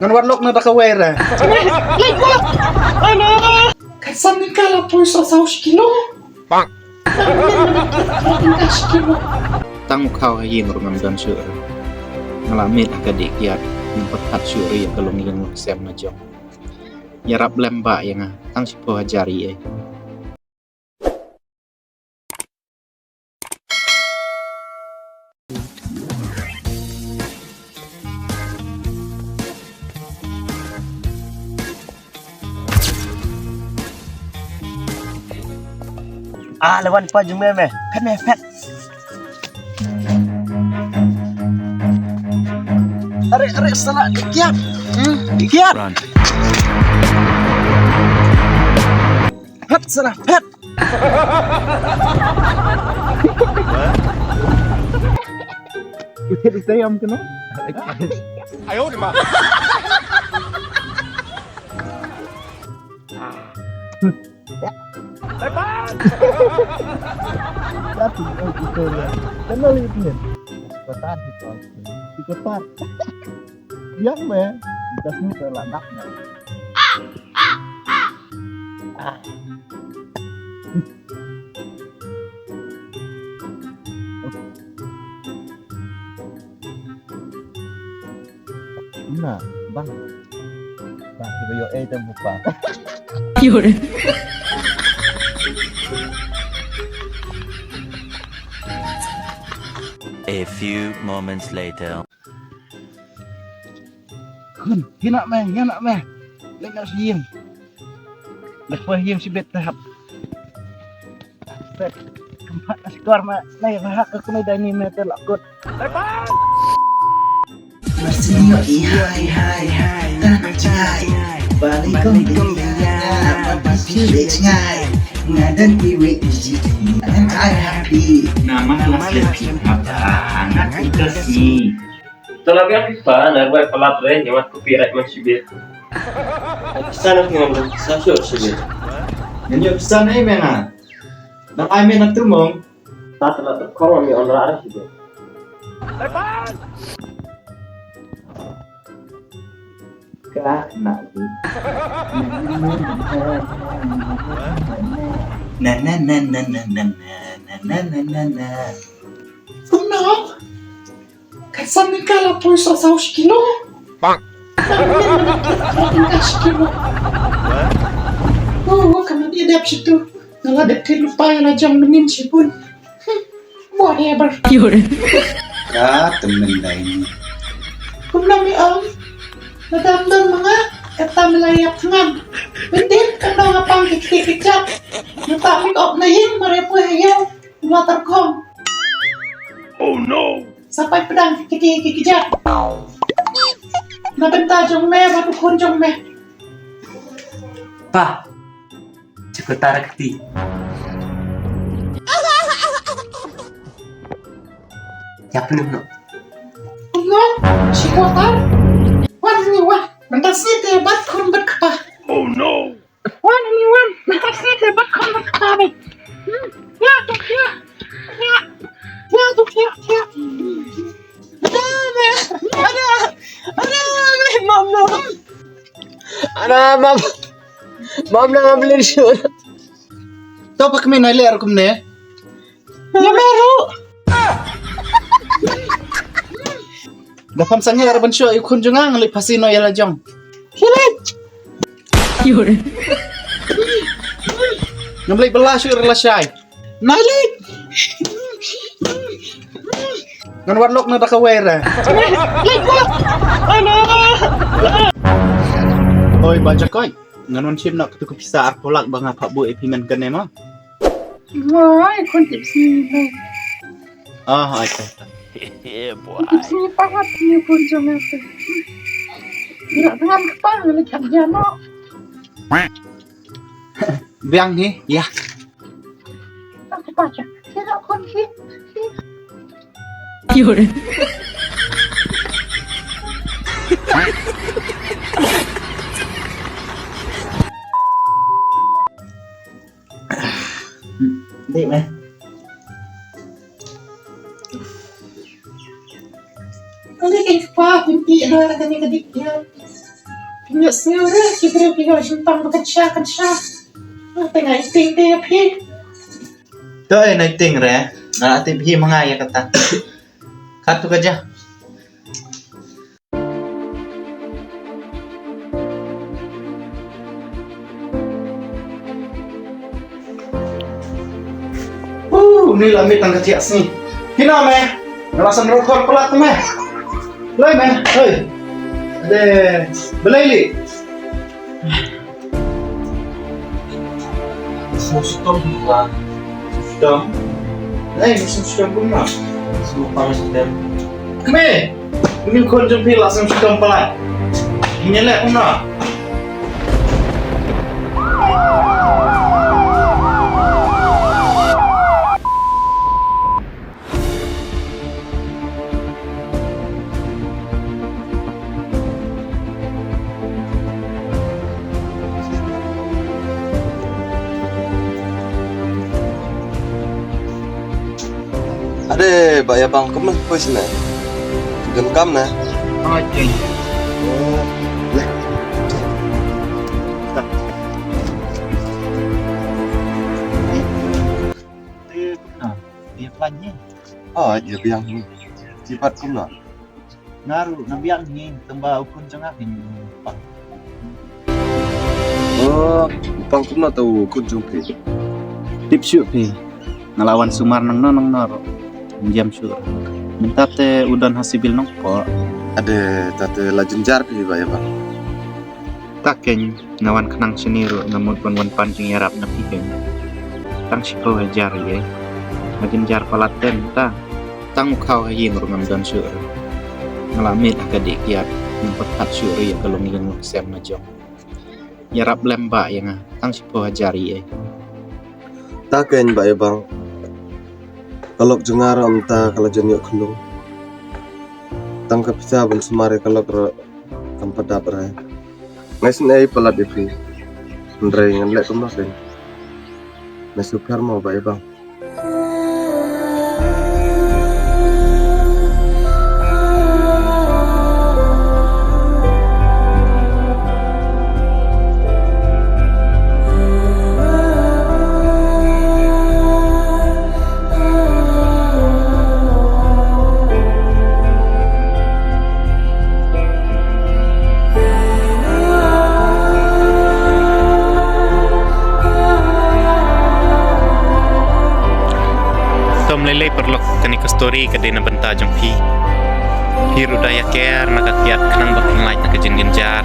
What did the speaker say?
Ngan warlock na nakawera. Like ano? Kasan ni kala po sa 100 kilo? Bang. Tang kau yang rumam dan syur. Ngalamit akadik kiat yang petat syuri yang kalung yang sem na jong. Yarap lembak yang tang sipo hajari Lawan pa jung me. Pet me pet. Are salah kiat. Kiat. Pet salah pet. Itu sayam kena. 哎呦我的妈！ Tapi itu ya. Kena lihat ni. Kotar itu. Di kotar. Yang me. Kita semua terladak. Nah, bang. Bang, ibu yo terbuka. 有人， A few moments later. Kun, hinak me. Lengar siyem. Lepas yem si bet tahap. Set. Keempat skor ma naik hak aku ni dani meter lakut. Marcelino hai tanah cai balik kong dia apa pilih ngai ngadan piwe iji and I happy Nama lebih apa? Anak kasih. Talaga FIFA na buat pelatre yang mat copyright masibit. Sana ngomong sa show sibit. Nyanyi pesan ay mena. Nang ay mena tumong. Tatala ko mi onra ara sibit. Kak nak. Na. Kumno. Kasan ni kala po sa 100 kilo? Bang. Oh, kami diadap situ. Ngaladap kay lupa na jam menin sipun. Whatever. 有人， ya temen dah ini Kumno mi om. Nadamdam mga kata melayap ngam. Bendit kano nga pang kikikikap. Natamik op na yin marepo hayaw. Watercom. Oh no! Sampai pedang kikikikijap. Nabenta jong me, batu kun jong me. Pa. Cukup tarakti. Ya penuh no. Kumno, si kotar. Wan ni wan. Mentas ni te bat kun bat kapa. Oh no! Wan ni wan. Mentas ni te bat kun bat kapa be. Ya tuk ya. Ya tuk ya. Mam na beli show. Tau pak min nali ar kumne. Ya meru. Dapam sangnya ar ban show ikun jungang li pasino yala jong. Hilet. 有人， Ngamli belah show relasai. Nalik. Ngan warlock na nakawera. Oi baca koy. Ngan wan sim nak ketuk pisa ar polak banga pak bu epimen kan ema. Why kon tipsi me? Ah, okay. Yeah, boy. Tipsi pahat ni pun jangan tu. Tidak dengan kepala lagi kerja no. Biang ni, ya. Apa baca? Tidak kon si. 有人， Đi mày. Ini kayak apa? Kunti ada kadik-kadik ya. Punya sendiri, kira-kira tentang bekerja. Tengah iting dia pi. Tuh ay ting re. Ati hi mga ya kata. Kato ka dyan. Ni lamit ang katias ni. Hina me. Nalasan rokor pelat me. Lay me. Hey. Ade. Belayli. Sustom ba? Sustom? Ay, sustom pun na. Supang sustom. Me. Ini konjung pila sang sustom pelat. Nyelek pun na. Ade, Pak ya bang, kamu apa sih nih? Genggam nih. Oke. Oh, leh. Dia pelanya. Oh, iya biang nih. Sifat kamu nak. Ngaruh nabiang ni tembak ukun cengah ini. Oh, bang kamu nak tahu kunjung pi. Tip shoot pi. Ngelawan Sumar nang noro. Jam syur. Minta te udan hasibil nong po. Ade, tate lajenjar pi Pak ya bang. Takeng ngawan kenang seniru namun wan pancing yarap na piken. Tang siko hajar ye. Lajenjar palaten ta. Tang ukau hayin rungam dan syur. Ngalamit akadik kiat mempetat syur ya kalung yang sem majong. Yarap lembak yang tang siko hajar ye. Taken Pak ya bang. Kalau jengar entah kalau jenyuk kelung. Tangkap bisa ben semari kalau ke tempat dapur. Ngai senai pelat ipri. Ndrai ngelek kemarin. Nasukar mau Pak ya bang. Lele perlok kani ke story ke dena benta jong pi. Hiru daya care nak kiat kenang bakin light nak jin genjar